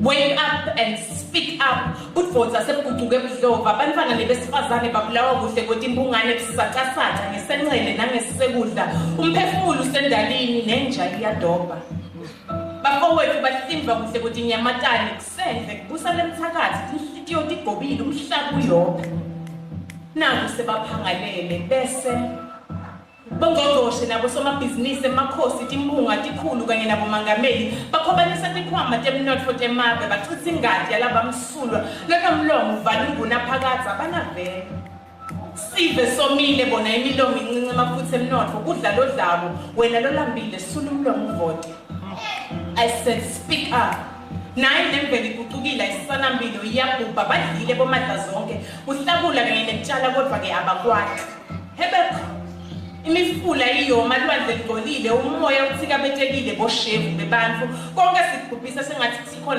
Wake up and speak up. Uvote asebuduke ebudlova. Abantwana nebesifazane babulawa kuhle kodwa imbungane ebusakasatha ngesencele nangesekudla. Umphefumulo usendalini nenja iyadoba. Bafowethu bahlimba kuhle kodwa inyamatane kusendle kubusa lemthakathi inhlitiyo igobile umhlaba uyonke. Naku sebaphangalele bese bongqongqoshe nabo somabhizinisi emakhosi timbunga tikhulu kanye nabo mangameli bakhobanisa tikhwama temnotfo temabe bachitha ingadi yalabamsulwa umlomo uvala inguna phakathi abanavele sive somile bona imilomo incinci amafutha emnotfo kudla lodlabo wena lolambile Sula umlomo uvote. I said speak up. Nayi nemveli kucukile isisanambilo iyabhubha badlile bomadla zonke uhlabula kanye nekutshala kodwa ke abakwakhe hebekho imifula iyoma lwandle ligolile umoya uthikabetekile boshevu bebantu konke sikubhubhisa sengathi sikhona